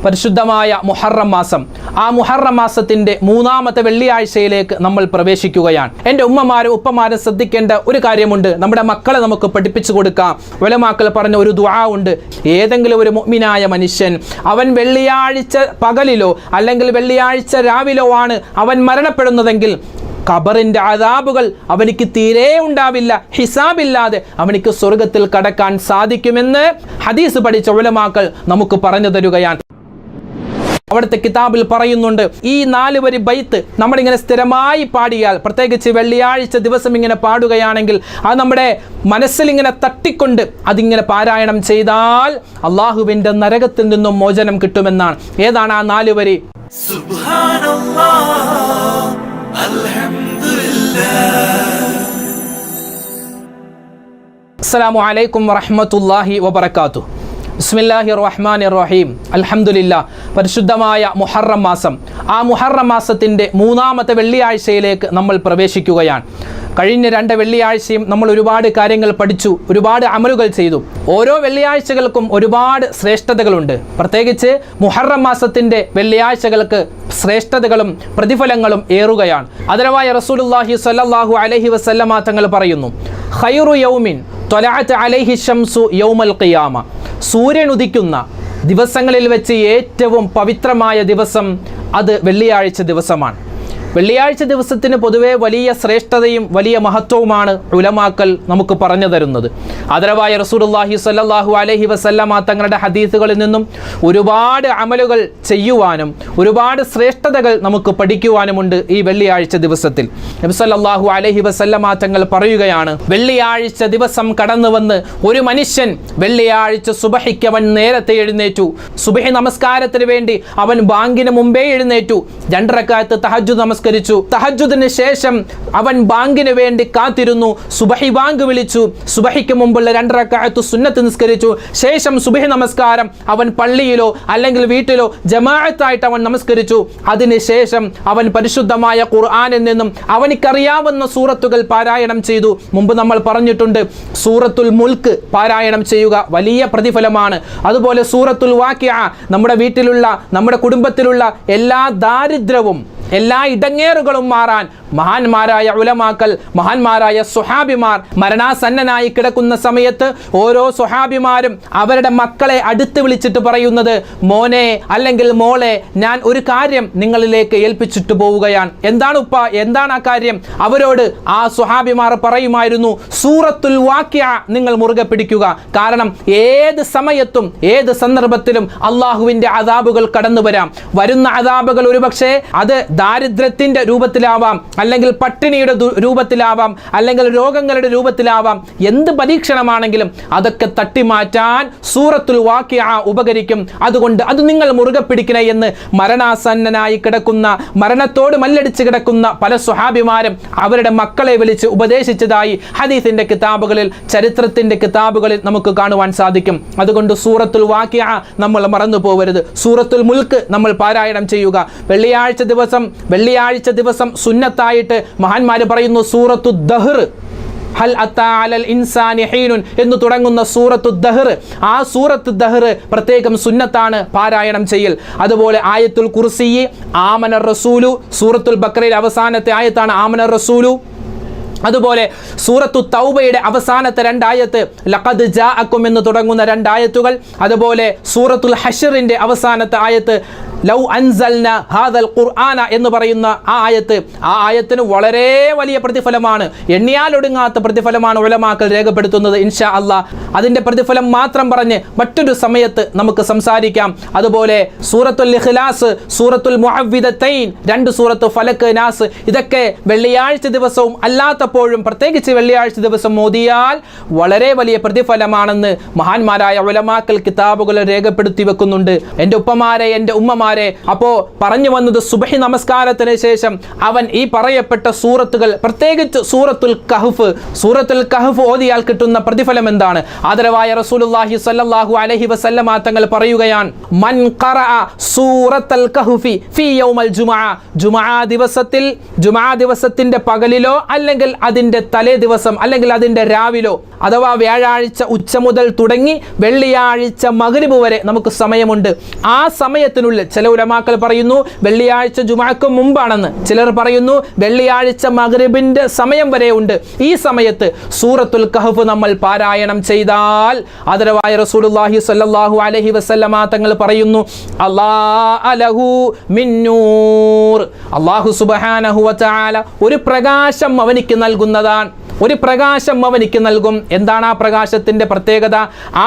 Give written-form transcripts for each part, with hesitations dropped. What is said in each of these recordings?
പരിശുദ്ധമായ മുഹറം മാസം. ആ മുഹറം മാസത്തിൻ്റെ 3-ാമത്തെ വെള്ളിയാഴ്ചയിലേക്ക് നമ്മൾ പ്രവേശിക്കുകയാണ്. എൻ്റെ ഉമ്മമാരും ഉപ്പമാരും ശ്രദ്ധിക്കേണ്ട ഒരു കാര്യമുണ്ട്. നമ്മുടെ മക്കളെ നമുക്ക് പഠിപ്പിച്ചു കൊടുക്കാം. ഉലമാക്കൾ പറഞ്ഞ ഒരു ദുആ ഉണ്ട്. ഏതെങ്കിലും ഒരു മുഅ്മിനായ മനുഷ്യൻ അവൻ വെള്ളിയാഴ്ച പകലിലോ അല്ലെങ്കിൽ വെള്ളിയാഴ്ച രാവിലോ ആണ് അവൻ മരണപ്പെടുന്നതെങ്കിൽ ഖബറിൻ്റെ അദാബുകൾ അവനിക്ക് തീരെ ഉണ്ടാവില്ല. ഹിസാബില്ലാതെ അവനിക്ക് സ്വർഗത്തിൽ കടക്കാൻ സാധിക്കുമെന്ന് ഹദീസ് പഠിച്ച ഉലമാക്കൾ നമുക്ക് പറഞ്ഞു തരുകയാണ്. അവിടുത്തെ കിതാബിൽ പറയുന്നുണ്ട്, ഈ 4 വരി ബൈത്ത് നമ്മളിങ്ങനെ സ്ഥിരമായി പാടിയാൽ, പ്രത്യേകിച്ച് വെള്ളിയാഴ്ച ദിവസം ഇങ്ങനെ പാടുകയാണെങ്കിൽ അത് നമ്മുടെ മനസ്സിലിങ്ങനെ തട്ടിക്കൊണ്ട് അതിങ്ങനെ പാരായണം ചെയ്താൽ അള്ളാഹുവിൻ്റെ നരകത്തിൽ നിന്നും മോചനം കിട്ടുമെന്നാണ്. ഏതാണ് ആ 4 വരി? അസ്സലാമു അലൈക്കും വറഹ്മത്തുള്ളാഹി വബറകാതുഹു. ബിസ്മില്ലാഹിർ റഹ്മാനിർ റഹീം. അൽഹംദുലില്ലാ. പരിശുദ്ധമായ മുഹറം മാസം. ആ മുഹറം മാസത്തിൻ്റെ 3-ാമത്തെ വെള്ളിയാഴ്ചയിലേക്ക് നമ്മൾ പ്രവേശിക്കുകയാണ്. കഴിഞ്ഞ 2 വെള്ളിയാഴ്ചയും നമ്മൾ ഒരുപാട് കാര്യങ്ങൾ പഠിച്ചു, ഒരുപാട് അമലുകൾ ചെയ്തു. ഓരോ വെള്ളിയാഴ്ചകൾക്കും ഒരുപാട് ശ്രേഷ്ഠതകളുണ്ട്. പ്രത്യേകിച്ച് മുഹറം മാസത്തിൻ്റെ വെള്ളിയാഴ്ചകൾക്ക് ശ്രേഷ്ഠതകളും പ്രതിഫലങ്ങളും ഏറുകയാണ്. ആദരവായ റസൂലുള്ളാഹി സ്വല്ലല്ലാഹു അലൈഹി വസല്ലമ തങ്ങൾ പറയുന്നു, ഖൈറു യൗമിൻ ത്വലഅത് അലൈഹി ശംസു യൗമൽ ഖിയാമ. സൂര്യൻ ഉദിക്കുന്ന ദിവസങ്ങളിൽ വെച്ച് ഏറ്റവും പവിത്രമായ ദിവസം അത് വെള്ളിയാഴ്ച ദിവസമാണ്. വെള്ളിയാഴ്ച ദിവസത്തിന് പൊതുവെ വലിയ ശ്രേഷ്ഠതയും വലിയ മഹത്വവുമാണ് ഉലമാക്കൾ നമുക്ക് പറഞ്ഞു തരുന്നത്. ആദരവായ റസൂലുള്ളാഹി സ്വല്ലല്ലാഹു അലൈഹി വസല്ലമ തങ്ങളുടെ ഹദീസുകളിൽ നിന്നും ഒരുപാട് അമലുകൾ ചെയ്യുവാനും ഒരുപാട് ശ്രേഷ്ഠതകൾ നമുക്ക് പഠിക്കുവാനുമുണ്ട് ഈ വെള്ളിയാഴ്ച ദിവസത്തിൽ. നബി സല്ലല്ലാഹു അലൈഹി വസല്ലമ തങ്ങൾ പറയുകയാണ്, വെള്ളിയാഴ്ച ദിവസം കടന്നു വന്ന് ഒരു മനുഷ്യൻ വെള്ളിയാഴ്ച സുബഹിക്ക് അവൻ നേരത്തെ എഴുന്നേറ്റു. സുബഹി നമസ്കാരത്തിന് വേണ്ടി അവൻ ബാങ്കിന് മുമ്പേ എഴുന്നേറ്റു. 2 റക്അത്ത് തഹജ്ജുദ് നമസ്കരിച്ചു. തഹജ്ജുദിന് ശേഷം അവൻ ബാങ്കിന് വേണ്ടി കാത്തിരുന്നു. സുബഹി ബാങ്ക് വിളിച്ചു. സുബഹിക്ക് മുമ്പുള്ള 2 റക്അത്ത് സുന്നത്ത് നിസ്കരിച്ചു. ശേഷം സുബഹി നമസ്കാരം അവൻ പള്ളിയിലോ അല്ലെങ്കിൽ വീട്ടിലോ ജമാഅത്തായിട്ട് അവൻ നമസ്കരിച്ചു. അതിനുശേഷം അവൻ പരിശുദ്ധമായ ഖുർആനിൽ നിന്നും അവനിക്കറിയാവുന്ന സൂറത്തുകൾ പാരായണം ചെയ്തു. മുമ്പ് നമ്മൾ പറഞ്ഞിട്ടുണ്ട്, സൂറത്തുൽ മുൽക്ക് പാരായണം ചെയ്യുക വലിയ പ്രതിഫലമാണ്. അതുപോലെ സൂറത്തുൽ വാഖിഅ, നമ്മുടെ വീട്ടിലുള്ള നമ്മുടെ കുടുംബത്തിലുള്ള എല്ലാ ദാരിദ്ര്യവും എല്ലാ ഇടങ്ങേറുകളും മാറാൻ മഹാന്മാരായ ഉലമാക്കൾ, മഹാന്മാരായ സുഹാബിമാർ മരണാസന്നനായി കിടക്കുന്ന സമയത്ത് ഓരോ സുഹാബിമാരും അവരുടെ മക്കളെ അടുത്ത് വിളിച്ചിട്ട് പറയുന്നത്, മോനെ അല്ലെങ്കിൽ മോളെ, ഞാൻ ഒരു കാര്യം നിങ്ങളിലേക്ക് ഏൽപ്പിച്ചിട്ട് പോവുകയാണ്. എന്താണ് ഉപ്പ, എന്താണ് ആ കാര്യം? അവരോട് ആ സുഹാബിമാർ പറയുമായിരുന്നു, സൂറത്തുൽ വാഖിഅ നിങ്ങൾ മുറുകെ പിടിക്കുക. കാരണം ഏത് സമയത്തും ഏത് സന്ദർഭത്തിലും അള്ളാഹുവിൻ്റെ അദാബുകൾ കടന്നു വരാം. വരുന്ന അദാബുകൾ ഒരുപക്ഷെ അത് ദാരിദ്ര്യത്തിൻ്റെ രൂപത്തിലാവാം, അല്ലെങ്കിൽ പട്ടിണിയുടെ രൂപത്തിലാവാം, അല്ലെങ്കിൽ രോഗങ്ങളുടെ രൂപത്തിലാവാം. എന്ത് പരീക്ഷണമാണെങ്കിലും അതൊക്കെ തട്ടിമാറ്റാൻ സൂറത്തുൽ വാഖിഅ ഉപകരിക്കും. അതുകൊണ്ട് അത് നിങ്ങൾ മുറുകെ പിടിക്കണേ എന്ന് മരണാസന്നനായി കിടക്കുന്ന, മരണത്തോട് മല്ലടിച്ച് കിടക്കുന്ന പല സ്വഹാബിമാരും അവരുടെ മക്കളെ വിളിച്ച് ഉപദേശിച്ചതായി ഹദീസിന്റെ കിതാബുകളിൽ, ചരിത്രത്തിന്റെ കിതാബുകളിൽ നമുക്ക് കാണുവാൻ സാധിക്കും. അതുകൊണ്ട് സൂറത്തുൽ വാഖിഅ നമ്മൾ മറന്നു പോകരുത്. സൂറത്തുൽ മുൽക്ക് നമ്മൾ പാരായണം ചെയ്യുക. വെള്ളിയാഴ്ച ദിവസം സുന്നത്തായിട്ട് മഹാന്മാർ പറയുന്നു സൂറത്തു ദഹ്ർ, ഹൽ അത്താ അലൽ ഇൻസാനി ഹീനുൻ എന്ന് തുടങ്ങുന്ന സൂറത്തു ദഹ്ർ. ആ സൂറത്തു ദഹ്ർ പ്രത്യേകം സുന്നത്താണ് പാരായണം ചെയ്യൽ. അതുപോലെ ആയത്തുൽ കുർസി, ആമനർ റസൂലു, സൂറത്തുൽ ബഖറയിലെ അവസാനത്തെ ആയത്താണ് ആമനർ റസൂലു. അതുപോലെ സൂറത്തു തൗബയുടെ അവസാനത്തെ 2 ആയത്ത് ലഖദ് ജാഅക്കും എന്ന് തുടങ്ങുന്ന 2 ആയത്തുകൾ. അതുപോലെ സൂറത്തുൽ ഹശ്റിന്റെ അവസാനത്തെ ആയത്ത് ലൗ അൻസൽന ഹാദൽ ഖുർആന എന്ന് പറയുന്ന ആ ആയത്തിന് വളരെ വലിയ പ്രതിഫലമാണ്, എണ്ണിയാലൊടുങ്ങാത്ത പ്രതിഫലമാണ് ഉലമാക്കൾ രേഖപ്പെടുത്തുന്നത്. ഇൻഷാ അല്ലാഹ് അതിൻ്റെ പ്രതിഫലം മാത്രം പറഞ്ഞ് മറ്റൊരു സമയത്ത് നമുക്ക് സംസാരിക്കാം. അതുപോലെ സൂറത്തുൽ ഇഖ്ലാസ്, സൂറത്തുൽ മുഅവ്വിദത്തൈൻ, 2 സൂറത്ത് ഫലക്ക്, നാസ്, ഇതൊക്കെ വെള്ളിയാഴ്ച ദിവസവും അല്ലാത്തപ്പോഴും പ്രത്യേകിച്ച് വെള്ളിയാഴ്ച ദിവസം ഓതിയാൽ വളരെ വലിയ പ്രതിഫലമാണെന്ന് മഹാന്മാരായ ഉലമാക്കൾ കിതാബുകൾ രേഖപ്പെടുത്തി വെക്കുന്നുണ്ട്. എൻ്റെ ഉപ്പമാരെ, എൻ്റെ ഉമ്മമാരെ, സഹോദരന്മാരെ, അപ്പോ പറഞ്ഞു വന്നത് സുബ്ഹി നമസ്കാരത്തിന് ശേഷം അവൻ ഈ പറയപ്പെട്ട സൂറത്തുകൾ, പ്രത്യേകിച്ച് സൂറത്തുൽ കഹ്ഫ് ഓതിയാൽ കിട്ടുന്ന പ്രതിഫലം എന്താണ്? ആദരവായ റസൂലുള്ളാഹി സ്വല്ലല്ലാഹു അലൈഹി വസല്ലമ തങ്ങൾ പറയുകയാണ്, മൻ ഖറഅ സൂറത്തുൽ കഹ്ഫി ഫീ യൗമൽ ജുമുഅ ദിവസത്തിന്റെ പകലിലോ അല്ലെങ്കിൽ അതിന്റെ തലേ ദിവസം അല്ലെങ്കിൽ അതിന്റെ രാവിലോ, അഥവാ വ്യാഴാഴ്ച ഉച്ച മുതൽ തുടങ്ങി വെള്ളിയാഴ്ച മഗ്രിബ് വരെ നമുക്ക് സമയമുണ്ട്. ആ സമയത്തിനുള്ളിൽ ചില ഉലമാക്കൾ പറയുന്നു വെള്ളിയാഴ്ച ജുമുഅക്ക് മുമ്പാണെന്ന്, ചിലർ പറയുന്നു വെള്ളിയാഴ്ച മഗ്രിബിന്റെ സമയം വരെ ഉണ്ട്. ഈ സമയത്ത് സൂറത്തുൽ കഹ്ഫ് നമ്മൾ പാരായണം ചെയ്താൽ ആദരവായ റസൂലുള്ളാഹി സ്വല്ലല്ലാഹു അലൈഹി വസല്ലമ തങ്ങൾ പറയുന്നു, അല്ലാഹു സുബ്ഹാനഹു വ തആല ഒരു പ്രകാശം അവനിക്ക് നൽകുന്നതാണ്, ഒരു പ്രകാശം അവനിക്ക് നൽകും. എന്താണ് ആ പ്രകാശത്തിന്റെ പ്രത്യേകത?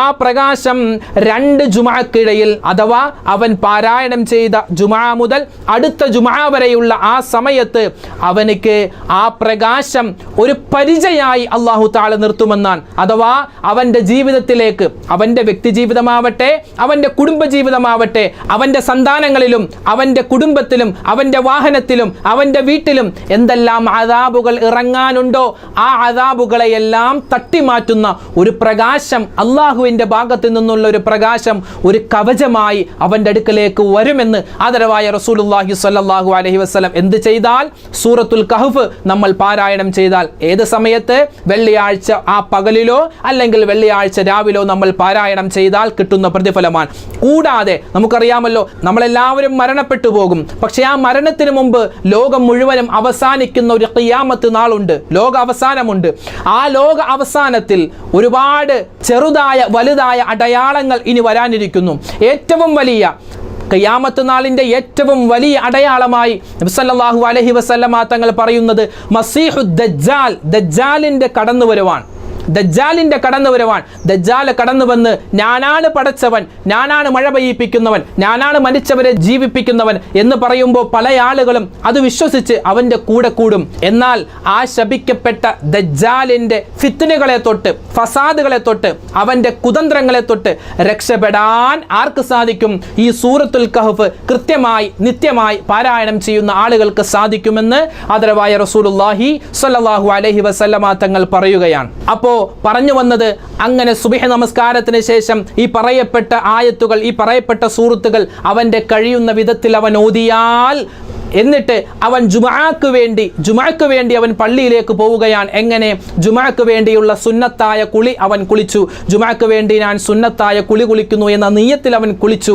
ആ പ്രകാശം 2 ജുമുഅക്കിടയിൽ, അഥവാ അവൻ പാരായണം ചെയ്ത ജുമുഅ മുതൽ അടുത്ത ജുമുഅ വരെയുള്ള ആ സമയത്ത് അവനിക്ക് ആ പ്രകാശം ഒരു പരിചയായി അല്ലാഹു തആല നിർത്തുമെന്നാണ്. അഥവാ അവന്റെ ജീവിതത്തിലേക്ക്, അവന്റെ വ്യക്തി ജീവിതമാവട്ടെ, അവന്റെ കുടുംബ ജീവിതമാവട്ടെ, അവന്റെ സന്താനങ്ങളിലും അവന്റെ കുടുംബത്തിലും അവന്റെ വാഹനത്തിലും അവന്റെ വീട്ടിലും എന്തെല്ലാം അദാബുകൾ ഇറങ്ങാനുണ്ടോ ആ അദാബുകളെയെല്ലാം തട്ടിമാറ്റുന്ന ഒരു പ്രകാശം, അള്ളാഹുവിന്റെ ഭാഗത്തു നിന്നുള്ള ഒരു പ്രകാശം, ഒരു കവചമായി അവന്റെ അടുക്കലേക്ക് വരുമെന്ന് ആദരവായ റസൂലുള്ളാഹി സ്വല്ലല്ലാഹു അലൈഹി വസല്ലം എന്ത് ചെയ്താൽ? സൂറത്തുൽ കഹ്ഫ് നമ്മൾ പാരായണം ചെയ്താൽ. ഏത് സമയത്ത്? വെള്ളിയാഴ്ച ആ പകലിലോ അല്ലെങ്കിൽ വെള്ളിയാഴ്ച രാവിലോ നമ്മൾ പാരായണം ചെയ്താൽ കിട്ടുന്ന പ്രതിഫലമാണ്. കൂടാതെ നമുക്കറിയാമല്ലോ, നമ്മളെല്ലാവരും മരണപ്പെട്ടു പോകും. പക്ഷെ ആ മരണത്തിന് മുമ്പ് ലോകം മുഴുവനും അവസാനിക്കുന്ന ഒരു ഖിയാമത്ത് നാളുണ്ട്, ലോക അവസാനമുണ്ട്. ആ ലോക അവസാനത്തിൽ ഒരുപാട് ചെറുതായ വലുതായ അടയാളങ്ങൾ ഇനി വരാനിരിക്കുന്നു. ഏറ്റവും വലിയ ഖിയാമത്ത് നാളിന്റെ ഏറ്റവും വലിയ അടയാളമായി നബി സല്ലല്ലാഹു അലൈഹി വസല്ലമ തങ്ങൾ പറയുന്നത് മസീഹുദ് ദജ്ജാൽ, ദജ്ജാലിന്റെ കടന്നുവരവാണ്. ദജ്ജാൽ കടന്നു വന്ന് ഞാനാണ് പടച്ചവൻ, ഞാനാണ് മഴ പെയ്യിപ്പിക്കുന്നവൻ, ഞാനാണ് മരിച്ചവരെ ജീവിപ്പിക്കുന്നവൻ എന്ന് പറയുമ്പോൾ പല ആളുകളും അത് വിശ്വസിച്ച് അവന്റെ കൂടെ കൂടും. എന്നാൽ ആ ശപിക്കപ്പെട്ട ദജ്ജാലിന്റെ ഫിത്നകളെ തൊട്ട്, ഫസാദുകളെ തൊട്ട്, അവന്റെ കുതന്ത്രങ്ങളെ തൊട്ട് രക്ഷപ്പെടാൻ ആർക്ക് സാധിക്കും? ഈ സൂറത്തുൽ കഹ്ഫ് കൃത്യമായി നിത്യമായി പാരായണം ചെയ്യുന്ന ആളുകൾക്ക് സാധിക്കുമെന്ന് ആദരവായ റസൂലുള്ളാഹി സ്വല്ലല്ലാഹു അലൈഹി വസല്ലമ തങ്ങൾ പറയുകയാണ്. അപ്പോൾ പറഞ്ഞു വന്നത്, അങ്ങനെ സുബ്ഹി നമസ്കാരത്തിന് ശേഷം ഈ പറയപ്പെട്ട ആയത്തുകൾ, ഈ പറയപ്പെട്ട സൂറത്തുകൾ അവന്റെ കഴിയുന്ന വിധത്തിൽ അവൻ ഓതിയാൽ, എന്നിട്ട് അവൻ ജുമുഅക്ക് വേണ്ടി അവൻ പള്ളിയിലേക്ക് പോവുകയാണ്. എങ്ങനെ? ജുമുഅക്ക് വേണ്ടിയുള്ള സുന്നത്തായ കുളി അവൻ കുളിച്ചു. ജുമുഅക്ക് വേണ്ടി ഞാൻ സുന്നത്തായ കുളി കുളിക്കുന്നു എന്ന നിയ്യത്തിൽ അവൻ കുളിച്ചു.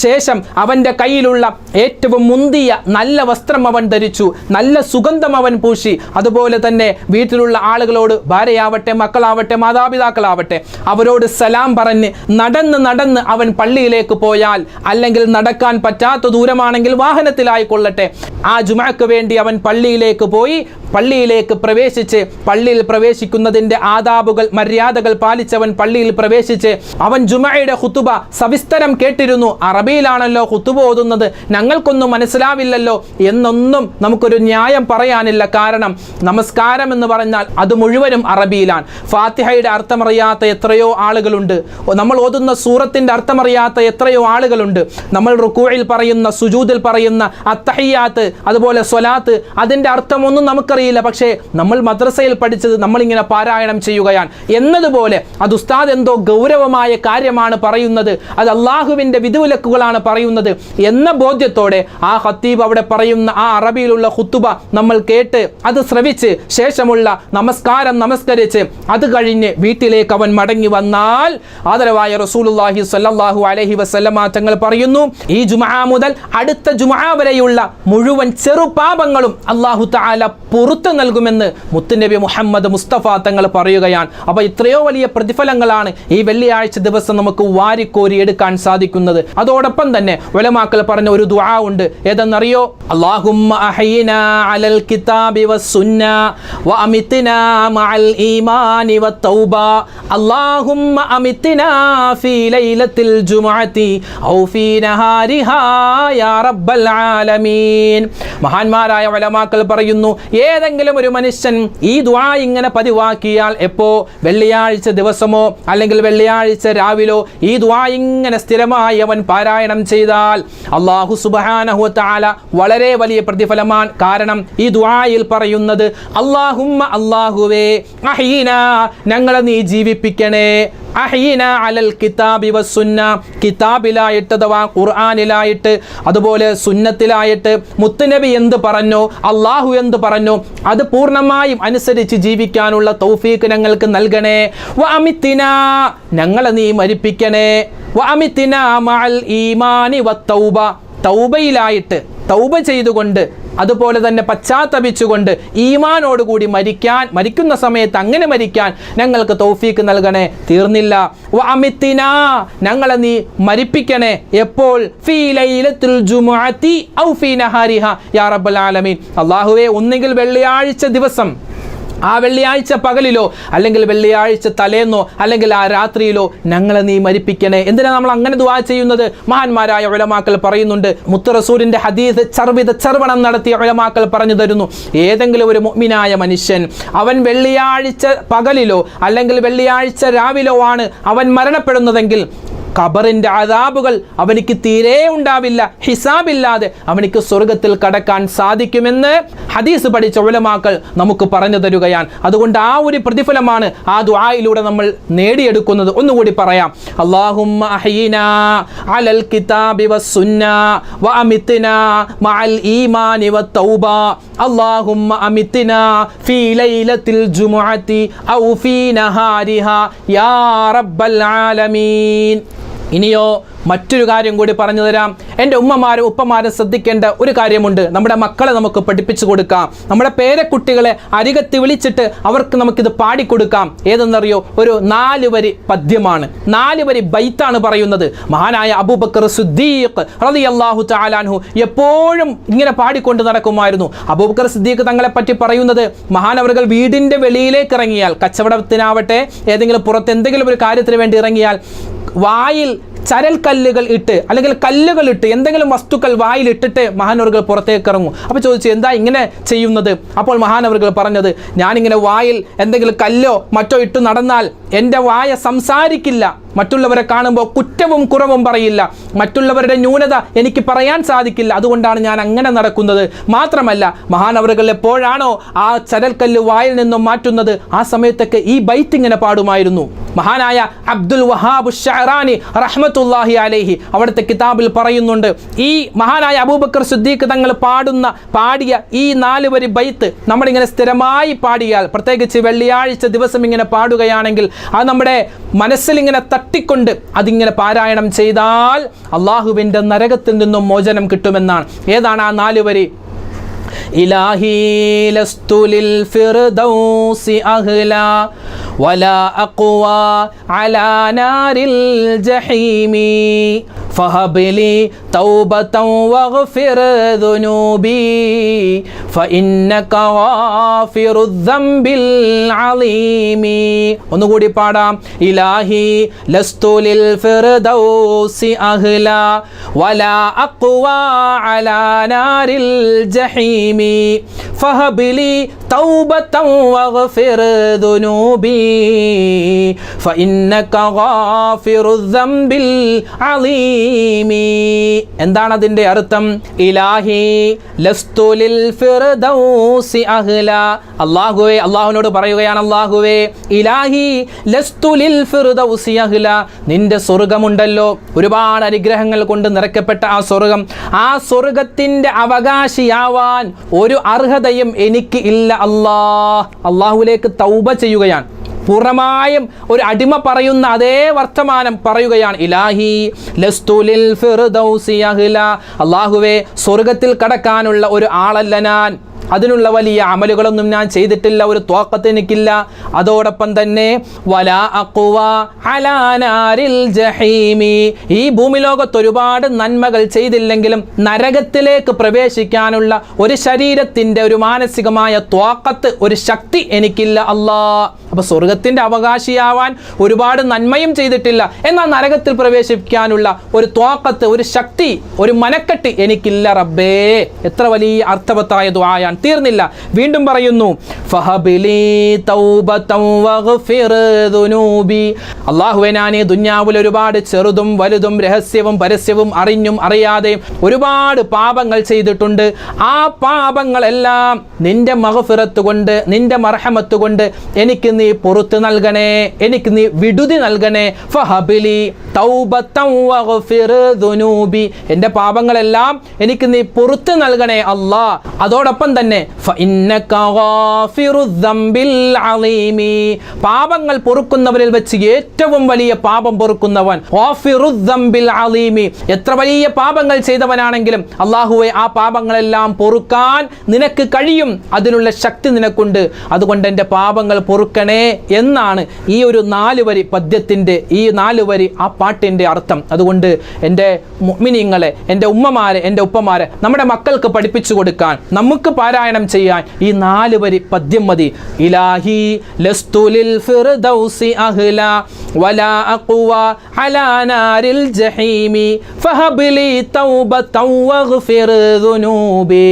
ശേഷം അവൻ്റെ കയ്യിലുള്ള ഏറ്റവും മുന്തിയ നല്ല വസ്ത്രം അവൻ ധരിച്ചു, നല്ല സുഗന്ധം അവൻ പൂശി. അതുപോലെ തന്നെ വീട്ടിലുള്ള ആളുകളോട്, ഭാര്യയാവട്ടെ, മക്കളാവട്ടെ, മാതാപിതാക്കളാവട്ടെ, അവരോട് സലാം പറഞ്ഞ് നടന്ന് അവൻ പള്ളിയിലേക്ക് പോയാൽ, അല്ലെങ്കിൽ നടക്കാൻ പറ്റാത്ത ദൂരമാണെങ്കിൽ വാഹനത്തിലായിക്കൊള്ളട്ടെ, ആ ജുമുഅക്ക് വേണ്ടി അവൻ പള്ളിയിലേക്ക് പോയി, പള്ളിയിലേക്ക് പ്രവേശിച്ച്, പള്ളിയിൽ പ്രവേശിക്കുന്നതിൻ്റെ ആദാബുകൾ, മര്യാദകൾ പാലിച്ചവൻ പള്ളിയിൽ പ്രവേശിച്ച് അവൻ ജുമുഅയുടെ ഖുതുബ സവിസ്തരം കേട്ടിരുന്നു. അറബിയിലാണല്ലോ ഖുതുബ ഓതുന്നത്, ഞങ്ങൾക്കൊന്നും മനസ്സിലാവില്ലല്ലോ എന്നൊന്നും നമുക്കൊരു ന്യായം പറയാനില്ല. കാരണം നമസ്കാരം എന്ന് പറഞ്ഞാൽ അത് മുഴുവനും അറബിയിലാണ്. ഫാത്തിഹയുടെ അർത്ഥമറിയാത്ത എത്രയോ ആളുകളുണ്ട്, നമ്മൾ ഓതുന്ന സൂറത്തിൻ്റെ അർത്ഥമറിയാത്ത എത്രയോ ആളുകളുണ്ട്. നമ്മൾ റുകൂഇൽ പറയുന്ന, സുജൂദിൽ പറയുന്ന അത്തഹിയ്യാത്ത്, അതുപോലെ സ്വലാത്ത്, അതിൻ്റെ അർത്ഥമൊന്നും നമുക്കറിയില്ല. പക്ഷേ നമ്മൾ മദ്രസയിൽ പഠിച്ചത് നമ്മളിങ്ങനെ പാരായണം ചെയ്യുകയാണ് എന്നതുപോലെ അത് ഉസ്താദ് എന്തോ ഗൗരവമായ കാര്യമാണ് പറയുന്നത്, അത് അള്ളാഹുവിൻ്റെ വിധിവിലക്കുകളാണ് പറയുന്നത് എന്ന ബോധ്യത്തോടെ ആ ഖത്തീബ് അവിടെ പറയുന്ന ആ അറബിയിലുള്ള ഖുതുബ നമ്മൾ കേട്ട് അത് ശ്രവിച്ച് ശേഷമുള്ള നമസ്കാരം നമസ്കരിച്ച് അത് കഴിഞ്ഞ് വീട്ടിലേക്ക് അവൻ മടങ്ങി വന്നാൽ ആദരവായ റസൂലുള്ളാഹി സ്വല്ലല്ലാഹു അലൈഹി വസല്ലമ തങ്ങൾ പറയുന്നു, ഈ ജുമുഅ മുതൽ അടുത്ത ജുമുഅ വരെയുള്ള മുഴുവൻ ചെറുപാപങ്ങളും അല്ലാഹു തആല പുറത്തു നൽകുമെന്ന് മുത്തുനബി മുഹമ്മദ് മുസ്തഫ തങ്ങൾ പറയുകയാണ്. അപ്പോൾ ഇത്രയോ വലിയ പ്രതിഫലങ്ങളാണ് ഈ വെള്ളിയാഴ്ച ദിവസം നമുക്ക് വാരിക്കോരി എടുക്കാൻ സാധിക്കുന്നത്. അതോടൊപ്പം തന്നെ ഉലമാക്കൾ പറഞ്ഞ ഒരു ദുആ ഉണ്ട്, ഏതെന്നറിയോ? അല്ലാഹുമ്മ അഹ്യിനാ അലൽ കിതാബി വസ്സുന്ന വഅമിത്നാ മഅൽ ഈമാനി വത്തൗബ അല്ലാഹുമ്മ അമിത്നാ ഫീ ലൈലത്തിൽ ജുമുഅതി ഔ ഫീ നഹാരിഹാ യാ റബ്ബൽ ആലമീൻ. ആലമീൻ. മഹാന്മാരായ ഉലമാക്കൾ പറയുന്നു, ഏതെങ്കിലും ഒരു മനുഷ്യൻ ഈ ദുആ ഇങ്ങനെ പതിവാക്കിയാൽ, എപ്പോ വെള്ളിയാഴ്ച ദിവസമോ അല്ലെങ്കിൽ വെള്ളിയാഴ്ച രാവിലോ ഈ ദുആ ഇങ്ങനെ സ്ഥിരമായി അവൻ പാരായണം ചെയ്താൽ അല്ലാഹു സുബ്ഹാനഹു വ തആല വളരെ വലിയ പ്രതിഫലമാണ്. കാരണം ഈ ദുആയിൽ പറയുന്നത്, അല്ലാഹുമ്മ അല്ലാഹുവേ അഹ്യിനാ ഞങ്ങളെ നീ ജീവിപ്പിക്കണേ, അഹ്യിന അലൽ കിതാബി വസ്സുന്ന കിതാബിലായിട്ട് അഥവാ ഖുർആനിലായിട്ട് അതുപോലെ സുന്നത്തിലായിട്ട് മുത്തുനബി എന്ത് പറഞ്ഞോ അള്ളാഹു എന്ത് പറഞ്ഞോ അത് പൂർണ്ണമായും അനുസരിച്ച് ജീവിക്കാനുള്ള തൗഫീഖ് ഞങ്ങൾക്ക് നൽകണേ. വ അമിത്തിനാ ഞങ്ങളെ നീ മരിപ്പിക്കണേ. വ അമിത്തിനാ മഅൽ ഈമാനി വത്തൗബ തൗബയിലായിട്ട് തൗബ ചെയ്തുകൊണ്ട് അതുപോലെ തന്നെ പശ്ചാത്തപിച്ചുകൊണ്ട് ഈമാനോടുകൂടി മരിക്കുന്ന സമയത്ത് അങ്ങനെ മരിക്കാൻ ഞങ്ങൾക്ക് തൗഫീക്ക് നൽകണേ. തീർന്നില്ല, വ അമിത്തിനാ ഞങ്ങളെ നീ മരിപ്പിക്കണേ. എപ്പോൾ? ഫീ ലൈലത്തുൽ ജുമുഅത്തി ഔ ഫീ നഹാരിഹ യാ റബ്ബൽ ആലമീൻ. അല്ലാഹുവേ, ഒന്നുകിൽ വെള്ളിയാഴ്ച ദിവസം ആ വെള്ളിയാഴ്ച പകലിലോ അല്ലെങ്കിൽ വെള്ളിയാഴ്ച തലേന്നോ അല്ലെങ്കിൽ ആ രാത്രിയിലോ ഞങ്ങളെ നീ മരിപ്പിക്കണേ. എന്തിനാണ് നമ്മൾ അങ്ങനെ ദുആ ചെയ്യുന്നത്? മഹാന്മാരായ ഉലമാക്കൾ പറയുന്നുണ്ട്, മുത്ത് റസൂലിന്റെ ഹദീസ് ചർവണം നടത്തിയ ഉലമാക്കൾ പറഞ്ഞു തരുന്നു, ഏതെങ്കിലും ഒരു മുഅ്മിനായ മനുഷ്യൻ അവൻ വെള്ളിയാഴ്ച പകലിലോ അല്ലെങ്കിൽ വെള്ളിയാഴ്ച രാവിലോ ആണ് അവൻ മരണപ്പെടുന്നതെങ്കിൽ ഖബറിന്റെ അദാബുകൾ അവനിക്ക് തീരെ ഉണ്ടാവില്ല. ഹിസാബില്ലാതെ അവനിക്ക് സ്വർഗത്തിൽ കടക്കാൻ സാധിക്കുമെന്ന് ഹദീസ് പഠിച്ച ഉലമാക്കൾ നമുക്ക് പറഞ്ഞു തരുകയാണ്. അതുകൊണ്ട് ആ ഒരു പ്രതിഫലമാണ് ആ ദുആയിലൂടെ നമ്മൾ നേടിയെടുക്കുന്നത്. ഒന്നുകൂടി പറയാം, അല്ലാഹുമ്മ അഹ്യിനാ അലൽ കിതാബി വസ്സുന്ന വ അമിത്നാ മഅൽ ഈമാനി വത്തൗബ. അല്ലാഹുമ്മ അമിത്നാ ഫീ ലൈലത്തിൽ ജുമുഅത്തി ഔ ഫീ നഹാരിഹാ യാ റബ്ബൽ ആലമീൻ. ഇനിയോ മറ്റൊരു കാര്യം കൂടി പറഞ്ഞു തരാം. എൻ്റെ ഉമ്മമാരും ഉപ്പമാരും ശ്രദ്ധിക്കേണ്ട ഒരു കാര്യമുണ്ട്. നമ്മുടെ മക്കളെ നമുക്ക് പഠിപ്പിച്ചു കൊടുക്കാം. നമ്മുടെ പേരക്കുട്ടികളെ അരികത്ത് വിളിച്ചിട്ട് അവർക്ക് നമുക്കിത് പാടിക്കൊടുക്കാം. ഏതെന്നറിയോ? ഒരു 4 വരി പദ്യമാണ്, 4 വരി ബൈത്താണ് പറയുന്നത്. മഹാനായ അബൂബക്കർ സിദ്ദീഖ് റളിയല്ലാഹു തആല അൻഹു എപ്പോഴും ഇങ്ങനെ പാടിക്കൊണ്ട് നടക്കുമായിരുന്നു. അബൂബക്കർ സിദ്ദീഖ് തങ്ങളെ പറ്റി പറയുന്നത്, മഹാനവറുകൾ വീടിൻ്റെ വെളിയിലേക്ക് ഇറങ്ങിയാൽ, കച്ചവടത്തിനാവട്ടെ ഏതെങ്കിലും പുറത്ത് എന്തെങ്കിലും ഒരു കാര്യത്തിന് വേണ്ടി ഇറങ്ങിയാൽ, വായിൽ ചരൽ കല്ലുകൾ ഇട്ട് അല്ലെങ്കിൽ കല്ലുകൾ ഇട്ട് എന്തെങ്കിലും വസ്തുക്കൾ വായിലിട്ടിട്ട് മഹാനവറുകൾ പുറത്തേക്ക് ഇറങ്ങും. അപ്പോൾ ചോദിച്ചു, എന്താ ഇങ്ങനെ ചെയ്യുന്നത്? അപ്പോൾ മഹാനവറുകൾ പറഞ്ഞത്, ഞാനിങ്ങനെ വായിൽ എന്തെങ്കിലും കല്ലോ മറ്റോ ഇട്ട് നടന്നാൽ എൻ്റെ വായ സംസാരിക്കില്ല, മറ്റുള്ളവരെ കാണുമ്പോൾ കുറ്റവും കുറവും പറയില്ല, മറ്റുള്ളവരുടെ ന്യൂനത എനിക്ക് പറയാൻ സാധിക്കില്ല, അതുകൊണ്ടാണ് ഞാൻ അങ്ങനെ നടക്കുന്നത്. മാത്രമല്ല മഹാനവറുകൾ എപ്പോഴാണോ ആ ചരൽക്കല്ല് വായിൽ നിന്നും മാറ്റുന്നത് ആ സമയത്തൊക്കെ ഈ ബൈത്ത് ഇങ്ങനെ പാടുമായിരുന്നു. മഹാനായ അബ്ദുൽ വഹാബ് ഷഅറാനി റഹ്മത്തുള്ളാഹി അലൈഹി അവിടുത്തെ കിതാബിൽ പറയുന്നുണ്ട്, ഈ മഹാനായ അബൂബക്കർ സിദ്ദീഖ് തങ്ങൾ പാടിയ ഈ 4 വരി ബൈത്ത് നമ്മളിങ്ങനെ സ്ഥിരമായി പാടിയാൽ, പ്രത്യേകിച്ച് വെള്ളിയാഴ്ച ദിവസം ഇങ്ങനെ പാടുകയാണെങ്കിൽ അത് നമ്മുടെ മനസ്സിൽ ഇങ്ങനെ തട്ടിക്കൊണ്ട് അതിങ്ങനെ പാരായണം ചെയ്താൽ അള്ളാഹുവിൻ്റെ നരകത്തിൽ നിന്നും മോചനം കിട്ടുമെന്നാണ്. ഏതാണ് ആ 4 വരി? ഇലാഹി ലസ്തു ലിൽ ഫിർദൗസി അഹ്ലാ വലാ അഖ്വാ അലാ നാരിൽ ജഹീമി ഫഹബ്ലി തൗബതൻ വഗ്ഫിർ ദുനൂബി ഫഇന്നക ഗാഫിറുദ് ദംബിൽ അലീമി. ഒന്നുകൂടി പാടാം. ഇലാഹി ലസ്തു ലിൽ ഫിർദൗസി അഹ്ലാ വലാ അഖ്വാ അലാ നാരിൽ ജഹീമി ഫഹബ്ലി തൗബതൻ വഗ്ഫിർ ദുനൂബി ഫഇന്നക ഗാഫിറുദ് ദംബിൽ അലീമി. എന്താണ് അതിൻ്റെ അർത്ഥം? ഇലാഹി ലസ്തു ലിൽ ഫിർദൗസി അഹ്ലാ. അല്ലാഹുവേ, അല്ലാഹുവിനോട് പറയുകയാണ്, അല്ലാഹുവേ ഇലാഹി ലസ്തു ലിൽ ഫിർദൗസി അഹ്ലാ, നിന്റെ സ്വർഗ്ഗമുണ്ടല്ലോ, ഒരുപാട് അനുഗ്രഹങ്ങൾ കൊണ്ട് നിറയ്ക്കപ്പെട്ട ആ സ്വർഗ്ഗം, ആ സ്വർഗ്ഗത്തിൻ്റെ അവകാശിയാവാൻ ഒരു അർഹതയും എനിക്ക് ഇല്ല അല്ലാഹുവിലേക്ക് തൗബ ചെയ്യുകയാണ്. പൂർണ്ണമായും ഒരു അടിമ പറയുന്ന അതേ വർത്തമാനം പറയുകയാണ്. ഇലാഹി ലസ്തു ലിൽ ഫിർദൗസി അഹ്ലാ, അല്ലാഹുവേ സ്വർഗ്ഗത്തിൽ കടക്കാനുള്ള ഒരു ആളല്ല ഞാൻ, അതിനുള്ള വലിയ അമലുകളൊന്നും ഞാൻ ചെയ്തിട്ടില്ല, ഒരു ത്വാഖത്ത് എനിക്കില്ല. അതോടൊപ്പം തന്നെ വലാ അഖ്വാ അലാ നാരിൽ ജഹീമി, ഈ ഭൂമി ലോകത്ത് ഒരുപാട് നന്മകൾ ചെയ്തില്ലെങ്കിലും നരകത്തിലേക്ക് പ്രവേശിക്കാനുള്ള ഒരു ശരീരത്തിൻ്റെ ഒരു മാനസികമായ ത്വാഖത്ത്, ഒരു ശക്തി എനിക്കില്ല അല്ലാ. അപ്പോൾ സ്വർഗത്തിൻ്റെ അവകാശിയാവാൻ ഒരുപാട് നന്മയും ചെയ്തിട്ടില്ല, എന്നാൽ നരകത്തിൽ പ്രവേശിക്കാനുള്ള ഒരു ത്വാഖത്ത്, ഒരു ശക്തി, ഒരു മനക്കെട്ട് എനിക്കില്ല റബ്ബേ. എത്ര വലിയ അർത്ഥവത്തായ ദുആയാണ്. തീർന്നില്ല, വീണ്ടും പറയുന്നു ഫഹബിലി തൗബതൻ വഗ്ഫിർ ദുനൂബി. അല്ലാഹുവേ, ഞാൻ ഈ ദുനിയാവിൽ ഒരുപാട് ചെറുതും വലുതും രഹസ്യവും പരസ്യവും അറിഞ്ഞും അറിയാതെയും ഒരുപാട് പാപങ്ങൾ ചെയ്തിട്ടുണ്ട്. ആ പാപങ്ങളെല്ലാം നിന്റെ മഗ്ഫിറത്ത് കൊണ്ട്, നിന്റെ മർഹമത്ത് കൊണ്ട് എനിക്ക് നീ പുറത്ത് നൽകണേ, എനിക്ക് നീ വിടുതി നൽകണേ. ഫഹബിലി തൗബതൻ വഗ്ഫിർ ദുനൂബി. എൻ്റെ പാപങ്ങളെല്ലാം എനിക്ക് നീ പുറത്ത് നൽകണേ അല്ലാ. അതോടൊപ്പം തന്നെ ഫഇന്നക ഗാഫിറുദ് ദംബിൽ അളീമി. പാപങ്ങൾ പൊറുക്കുന്നവരിൽ വെച്ച് ഏറ്റവും വലിയ പാപം പൊറുക്കുന്നവൻ. ഗാഫിറുദ് ദംബിൽ അളീമി. എത്ര വലിയ പാപങ്ങൾ ചെയ്തവനാണെങ്കിലും അല്ലാഹുവേ, ആ പാപങ്ങളെല്ലാം പൊറുക്കാൻ നിനക്ക് കഴിയും, അതിനുള്ള ശക്തി നിനക്കുണ്ട്. അതുകൊണ്ട് എൻ്റെ പാപങ്ങൾ പൊറുക്കണേ എന്നാണ് ഈ ഒരു 4 വരി പദ്യത്തിൻ്റെ, ഈ 4 വരി ആ പാട്ടിൻ്റെ അർത്ഥം. അതുകൊണ്ട് എൻ്റെ മുഅ്മിനീങ്ങളെ, എൻ്റെ ഉമ്മമാരെ, എൻ്റെ ഉപ്പമാരെ, നമ്മുടെ മക്കൾക്ക് പഠിപ്പിച്ചു കൊടുക്കാൻ, നമുക്ക് പാരായണം ചെയ്യാൻ ഈ 4 വരി പദ്യം മതി. ഇലാഹി ലസ്തു ലിൽ ഫിർദൗസി അഹ്ല വലാ അഖ്വ അലാ നാരിൽ ജഹീമി ഫഹബ്ലി തൗബതൻ വഗ്ഫിർ ദുനൂബി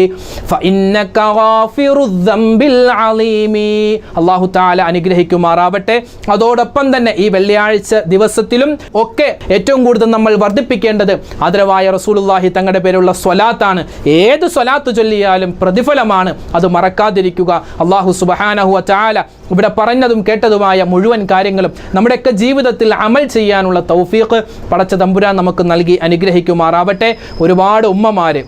ഫഇന്നക ഗാഫിറുദ് ദംബിൽ അളീമി. അല്ലാഹു തആല അനുഗ്രഹിക്കുമാറാവട്ടെ. അതോടൊപ്പം തന്നെ ഈ വെള്ളിയാഴ്ച ദിവസത്തിലും ഒക്കെ ഏറ്റവും കൂടുതൽ നമ്മൾ വർദ്ധിപ്പിക്കേണ്ടത് ആദരവായ റസൂലുള്ളാഹി തങ്ങളുടെ പേരുള്ള സ്വലാത്താണ്. ഏത് സ്വലാത്ത് ചൊല്ലിയാലും പ്രതിഫലമാണ്, അത് മറക്കാതിരിക്കുക. അല്ലാഹു സുബ്ഹാനഹു വ തആല ഇവിടെ പറഞ്ഞതും കേട്ടതുമായ മുഴുവൻ കാര്യങ്ങളും നമ്മുടെയൊക്കെ ജീവിതത്തിൽ അമൽ ചെയ്യാനുള്ള തൗഫീഖ് പടച്ച തമ്പുരാൻ നമുക്ക് നൽകി അനുഗ്രഹിക്കുമാറാവട്ടെ. ഒരുപാട് ഉമ്മമാര്,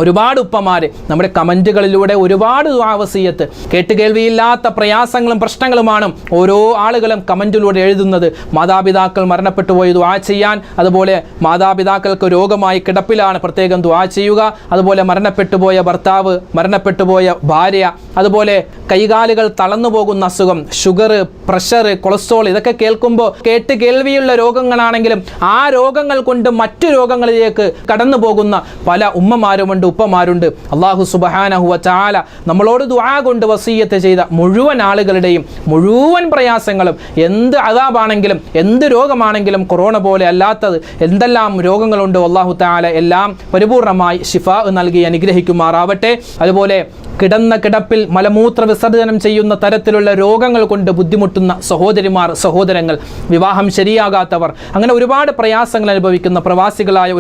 ഒരുപാട് ഉപ്പമാര് നമ്മുടെ കമൻറ്റുകളിലൂടെ ഒരുപാട് ദുആ വസിയത്ത്, കേട്ടുകേൾവിയില്ലാത്ത പ്രയാസങ്ങളും പ്രശ്നങ്ങളുമാണ് ഓരോ ആളുകളും കമൻറ്റിലൂടെ എഴുതുന്നത്. മാതാപിതാക്കൾ മരണപ്പെട്ടു പോയി ദുആ ചെയ്യാൻ, അതുപോലെ മാതാപിതാക്കൾക്ക് രോഗമായി കിടപ്പിലാണ്, പ്രത്യേകം ദുആ ചെയ്യുക. അതുപോലെ മരണപ്പെട്ടു പോയ ഭർത്താവ്, മരണപ്പെട്ടു പോയ ഭാര്യ, അതുപോലെ കൈകാലുകൾ തളർന്നു പോകുന്ന അസുഖം, ഷുഗർ, പ്രഷർ, കൊളസ്ട്രോൾ, ഇതൊക്കെ കേൾക്കുമ്പോൾ കേട്ട് കേൾവിയുള്ള രോഗങ്ങളാണെങ്കിലും ആ രോഗങ്ങൾ കൊണ്ട് മറ്റു രോഗങ്ങളിലേക്ക് കടന്നു പോകുന്ന പല ഉമ്മമാരുമുണ്ട്, ഉപ്പമാരുണ്ട്. അല്ലാഹു സുബ്ഹാനഹു വ തആല നമ്മളോട് ദുആ കൊണ്ട് വസിയ്യത്ത് ചെയ്ത മുഴുവൻ ആളുകളുടെയും മുഴുവൻ പ്രയാസങ്ങളും, എന്ത് അദാബാണെങ്കിലും എന്ത് രോഗമാണെങ്കിലും, കൊറോണ പോലെ അല്ലാത്തത് എന്തെല്ലാം രോഗങ്ങളുണ്ടോ അല്ലാഹു തആല എല്ലാം പരിപൂർണമായി ശിഫാ നൽകി അനുഗ്രഹിക്കുമാറാവട്ടെ. അതുപോലെ കിടന്ന കിടപ്പിൽ മലമൂത്ര വിസർജനം ചെയ്യുന്ന തരത്തിലുള്ള രോഗങ്ങൾ കൊണ്ട് ബുദ്ധിമുട്ടുന്ന സഹോദരിമാർ, സഹോദരങ്ങൾ, വിവാഹം ശരിയാകാത്തവർ, അങ്ങനെ ഒരുപാട് പ്രയാസങ്ങൾ അനുഭവിക്കുന്ന പ്രവാസികളായ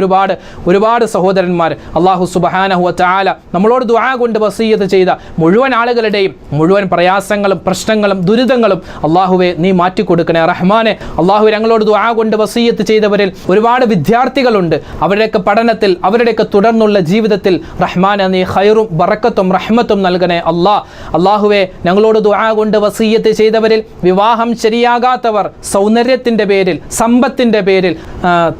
ഒരുപാട് സഹോദരന്മാർ, അല്ലാഹു സുബ്ഹാനഹു വ തആല നമ്മളോട് ദുആ കൊണ്ട് വസിയ്യത്ത് ചെയ്ത മുഴുവൻ ആളുകളുടെയും മുഴുവൻ പ്രയാസങ്ങളും പ്രശ്നങ്ങളും ദുരിതങ്ങളും അല്ലാഹുവേ നീ മാറ്റിക്കൊടുക്കണേ റഹ്മാനെ. അല്ലാഹു ഞങ്ങളോട് ദുആ കൊണ്ട് വസിയ്യത്ത് ചെയ്തവരിൽ ഒരുപാട് വിദ്യാർത്ഥികളുണ്ട്. അവരുടെയൊക്കെ പഠനത്തിൽ, അവരുടെയൊക്കെ തുടർന്നുള്ള ജീവിതത്തിൽ റഹ്മാനെ നീ ഖൈറും ബറക്കത്തും റഹ്മത്തും നൽകണേ അല്ലാഹുവേ. ഞങ്ങളോട് ദുആ കൊണ്ട് വസിയ്യത്ത് ചെയ്തവരിൽ വിവാഹം ശരിയാകാത്തവർ, സൗന്ദര്യത്തിൻ്റെ പേരിൽ, സമ്പത്തിൻ്റെ പേരിൽ,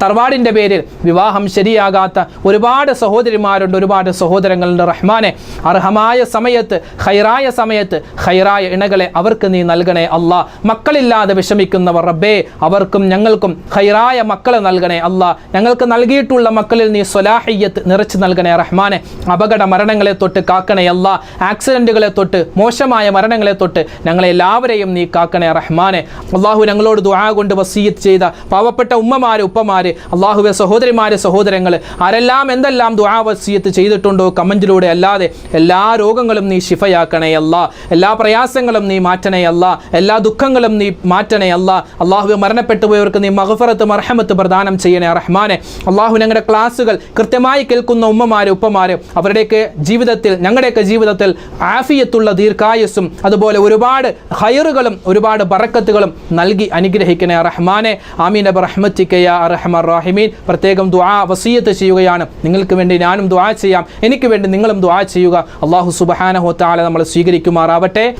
തറവാടിൻ്റെ പേരിൽ വിവാഹം ശരിയാകാത്ത ഒരുപാട് സഹോദരിമാരുണ്ട്, ഒരുപാട് സഹോദരങ്ങളുണ്ട്. റഹ്മാനെ, അർഹമായ സമയത്ത്, ഖൈറായ സമയത്ത് ഖൈറായ ഇണകളെ അവർക്ക് നീ നൽകണേ അല്ലാ. മക്കളില്ലാതെ വിഷമിക്കുന്നവർ റബ്ബേ, അവർക്കും ഞങ്ങൾക്കും ഖൈറായ മക്കളെ നൽകണേ അല്ലാ. ഞങ്ങൾക്ക് നൽകിയിട്ടുള്ള മക്കളിൽ നീ സ്വലാഹിയ്യത്ത് നിറച്ചു നൽകണേ റഹ്മാനെ. അപകട മരണങ്ങളെ തൊട്ട് കാക്കണേ അല്ലാ. ആക്സിഡന്റുകളെ തൊട്ട്, മോശമായ മരണങ്ങളെ തൊട്ട് ഞങ്ങളെ എല്ലാവരെയും നീ കാക്കണേ റഹ്മാനെ. അല്ലാഹു ഞങ്ങളോട് ദുആ കൊണ്ട് വസിയ്യത്ത് ചെയ്ത പാവപ്പെട്ട ഉമ്മമാര്, ഉപ്പമാര്, അല്ലാഹുവെ സഹോദരിമാര്, സഹോദരങ്ങൾ, ആരെല്ലാം എന്തെല്ലാം ദുആ വസിയ്യത്ത് ചെയ്തിട്ടുണ്ടോ കമന്റിലൂടെ അല്ലാതെ, എല്ലാ രോഗങ്ങളും നീ ശിഫയാക്കണേ അല്ലാ. എല്ലാ പ്രയാസങ്ങളും നീ മാറ്റണേ അല്ലാ. എല്ലാ ദുഃഖങ്ങളും നീ മാറ്റണേ അല്ലാ. അല്ലാഹുവെ മരണപ്പെട്ടു പോയവർക്ക് നീ മഗ്ഫിറത്ത് മർഹമത്ത് പ്രദാനം ചെയ്യണേ റഹ്മാനെ. അല്ലാഹു ഞങ്ങളുടെ ക്ലാസ്സുകൾ കൃത്യമായി കേൾക്കുന്ന ഉമ്മമാര്, ഉപ്പമാര്, അവരുടെയൊക്കെ ജീവിതത്തിൽ, ഞങ്ങളുടെയൊക്കെ ജീവിതത്തിൽ ആഫിയത്തുള്ള ദീർഘായുസ്സും അതുപോലെ ഒരുപാട് ഖൈറുകളും ഒരുപാട് ബറക്കത്തുകളും നൽകി അനുഗ്രഹിക്കണേ റഹ്മാനെ. ആമീൻ ബിറഹ്മതിക യാ അർഹമർ റഹീമീൻ. പ്രത്യേകം ദുആ വസിയ്യത്ത് ചെയ്യുകയാണ്. നിങ്ങൾക്ക് വേണ്ടി ഞാനും ദുആ ചെയ്യാം, എനിക്ക് വേണ്ടി നിങ്ങളും ദുആ ചെയ്യുക. അല്ലാഹു സുബ്ഹാനഹു വ തആല നമ്മളെ സ്വീകരിക്കുമാറാവട്ടെ.